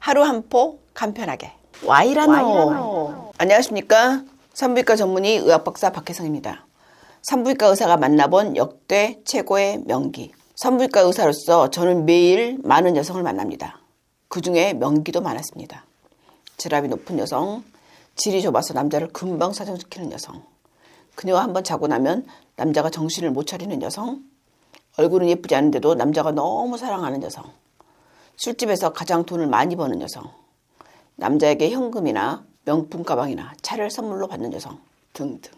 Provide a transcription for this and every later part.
하루 한 포 간편하게 와이라노. 안녕하십니까, 산부인과 전문의 의학박사 박혜성입니다. 산부인과 의사가 만나본 역대 최고의 명기. 산부인과 의사로서 저는 매일 많은 여성을 만납니다. 그 중에 명기도 많았습니다. 질압이 높은 여성, 질이 좁아서 남자를 금방 사정시키는 여성, 그녀와 한번 자고 나면 남자가 정신을 못 차리는 여성, 얼굴은 예쁘지 않은데도 남자가 너무 사랑하는 여성, 술집에서 가장 돈을 많이 버는 여성, 남자에게 현금이나 명품 가방이나 차를 선물로 받는 여성 등등.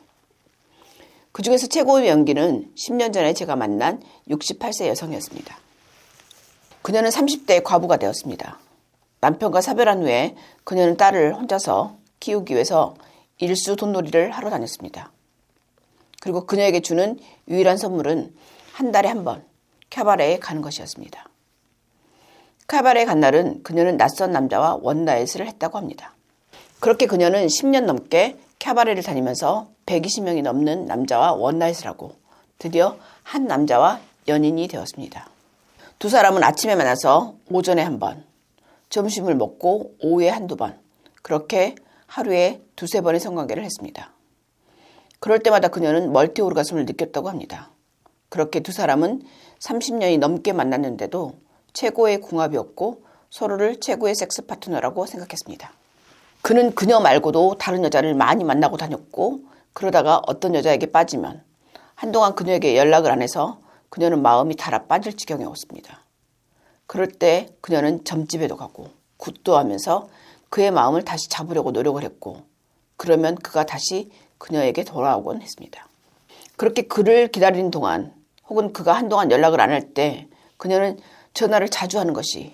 그 중에서 최고의 명기는 10년 전에 제가 만난 68세 여성이었습니다. 그녀는 30대에 과부가 되었습니다. 남편과 사별한 후에 그녀는 딸을 혼자서 키우기 위해서 일수 돈놀이를 하러 다녔습니다. 그리고 그녀에게 주는 유일한 선물은 한 달에 한 번 캐바레에 가는 것이었습니다. 캐바레에 간 날은 그녀는 낯선 남자와 원나잇을 했다고 합니다. 그렇게 그녀는 10년 넘게 캐바레를 다니면서 120명이 넘는 남자와 원나잇을 하고 드디어 한 남자와 연인이 되었습니다. 두 사람은 아침에 만나서 오전에 한 번, 점심을 먹고 오후에 한두 번, 그렇게 하루에 두세 번의 성관계를 했습니다. 그럴 때마다 그녀는 멀티 오르가즘을 느꼈다고 합니다. 그렇게 두 사람은 30년이 넘게 만났는데도 최고의 궁합이었고 서로를 최고의 섹스 파트너라고 생각했습니다. 그는 그녀 말고도 다른 여자를 많이 만나고 다녔고, 그러다가 어떤 여자에게 빠지면 한동안 그녀에게 연락을 안 해서 그녀는 마음이 달아 빠질 지경에 왔습니다. 그럴 때 그녀는 점집에도 가고 굿도 하면서 그의 마음을 다시 잡으려고 노력을 했고, 그러면 그가 다시 그녀에게 돌아오곤 했습니다. 그렇게 그를 기다리는 동안, 혹은 그가 한동안 연락을 안 할 때 그녀는 전화를 자주 하는 것이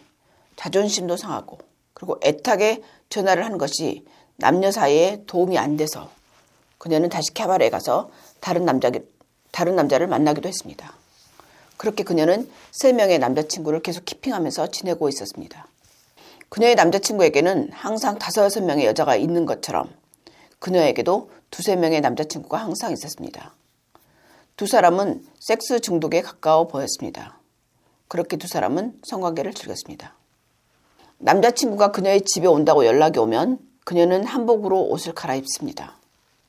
자존심도 상하고, 그리고 애타게 전화를 하는 것이 남녀 사이에 도움이 안 돼서 그녀는 다시 캐바레에 가서 다른 남자를 만나기도 했습니다. 그렇게 그녀는 3명의 남자친구를 계속 키핑하면서 지내고 있었습니다. 그녀의 남자친구에게는 항상 5, 6명의 여자가 있는 것처럼 그녀에게도 2, 3명의 남자친구가 항상 있었습니다. 두 사람은 섹스 중독에 가까워 보였습니다. 그렇게 두 사람은 성관계를 즐겼습니다. 남자친구가 그녀의 집에 온다고 연락이 오면 그녀는 한복으로 옷을 갈아입습니다.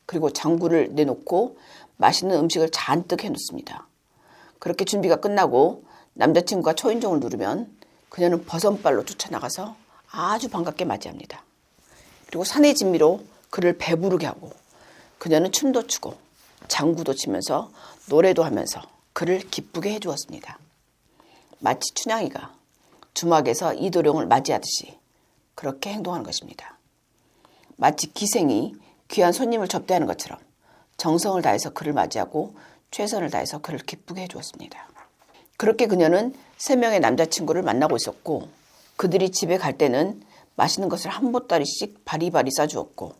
그리고 장구를 내놓고 맛있는 음식을 잔뜩 해놓습니다. 그렇게 준비가 끝나고 남자친구가 초인종을 누르면 그녀는 버선발로 쫓아나가서 아주 반갑게 맞이합니다. 그리고 산의 진미로 그를 배부르게 하고 그녀는 춤도 추고 장구도 치면서 노래도 하면서 그를 기쁘게 해주었습니다. 마치 춘향이가 주막에서 이도령을 맞이하듯이 그렇게 행동하는 것입니다. 마치 기생이 귀한 손님을 접대하는 것처럼 정성을 다해서 그를 맞이하고 최선을 다해서 그를 기쁘게 해주었습니다. 그렇게 그녀는 3명의 남자친구를 만나고 있었고, 그들이 집에 갈 때는 맛있는 것을 한 보따리씩 바리바리 싸주었고,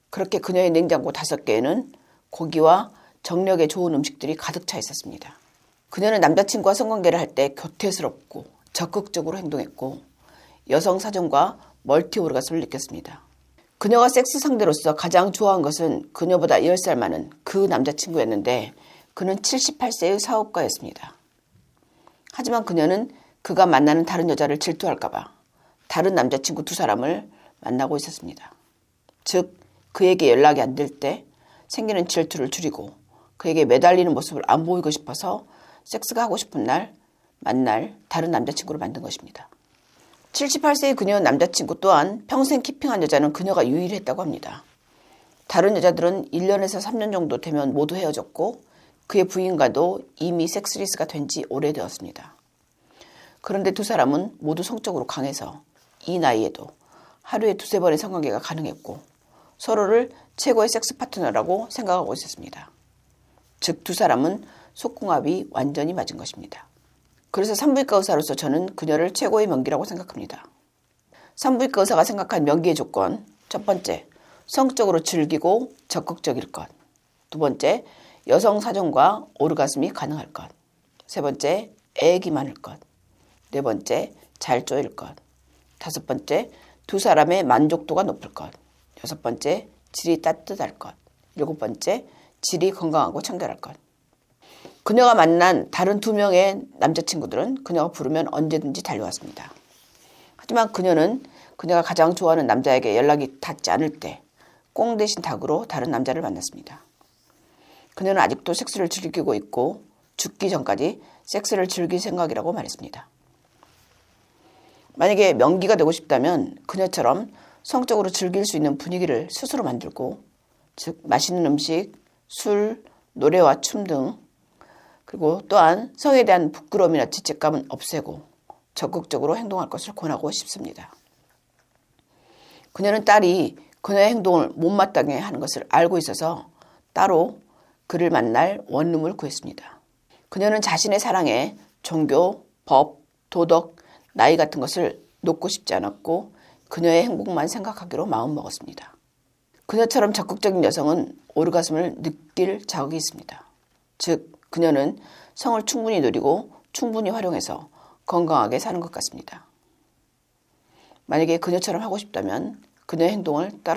그렇게 그녀의 냉장고 5개에는 고기와 정력에 좋은 음식들이 가득 차 있었습니다. 그녀는 남자친구와 성관계를 할 때 교태스럽고 적극적으로 행동했고, 여성 사정과 멀티 오르가즘을 느꼈습니다. 그녀가 섹스 상대로서 가장 좋아한 것은 그녀보다 10살 많은 그 남자친구였는데, 그는 78세의 사업가였습니다. 하지만 그녀는 그가 만나는 다른 여자를 질투할까봐 다른 남자친구 2사람을 만나고 있었습니다. 즉, 그에게 연락이 안 될 때 생기는 질투를 줄이고 그에게 매달리는 모습을 안 보이고 싶어서 섹스가 하고 싶은 날 만날 다른 남자친구를 만든 것입니다. 78세의 그녀의 남자친구 또한 평생 키핑한 여자는 그녀가 유일했다고 합니다. 다른 여자들은 1년에서 3년 정도 되면 모두 헤어졌고, 그의 부인과도 이미 섹스리스가 된 지 오래되었습니다. 그런데 두 사람은 모두 성적으로 강해서 이 나이에도 하루에 2, 3번의 성관계가 가능했고, 서로를 최고의 섹스 파트너라고 생각하고 있었습니다. 즉, 두 사람은 속궁합이 완전히 맞은 것입니다. 그래서 산부인과 의사로서 저는 그녀를 최고의 명기라고 생각합니다. 산부인과 의사가 생각한 명기의 조건, 첫 번째, 성적으로 즐기고 적극적일 것. 두 번째, 여성 사정과 오르가즘이 가능할 것. 세 번째, 애기 많을 것. 네 번째, 잘 쪼일 것. 다섯 번째, 두 사람의 만족도가 높을 것. 여섯 번째, 질이 따뜻할 것. 일곱 번째, 질이 건강하고 청결할 것. 그녀가 만난 다른 2명의 남자친구들은 그녀가 부르면 언제든지 달려왔습니다. 하지만 그녀는 그녀가 가장 좋아하는 남자에게 연락이 닿지 않을 때 꽁 대신 닭으로 다른 남자를 만났습니다. 그녀는 아직도 섹스를 즐기고 있고 죽기 전까지 섹스를 즐길 생각이라고 말했습니다. 만약에 명기가 되고 싶다면 그녀처럼 성적으로 즐길 수 있는 분위기를 스스로 만들고, 즉 맛있는 음식, 술, 노래와 춤 등, 그리고 또한 성에 대한 부끄러움이나 죄책감은 없애고 적극적으로 행동할 것을 권하고 싶습니다. 그녀는 딸이 그녀의 행동을 못마땅해 하는 것을 알고 있어서 따로 그를 만날 원룸을 구했습니다. 그녀는 자신의 사랑에 종교, 법, 도덕, 나이 같은 것을 놓고 싶지 않았고 그녀의 행복만 생각하기로 마음먹었습니다. 그녀처럼 적극적인 여성은 오르가즘을 느낄 자격이 있습니다. 즉, 그녀는 성을 충분히 누리고 충분히 활용해서 건강하게 사는 것 같습니다. 만약에 그녀처럼 하고 싶다면 그녀의 행동을 따라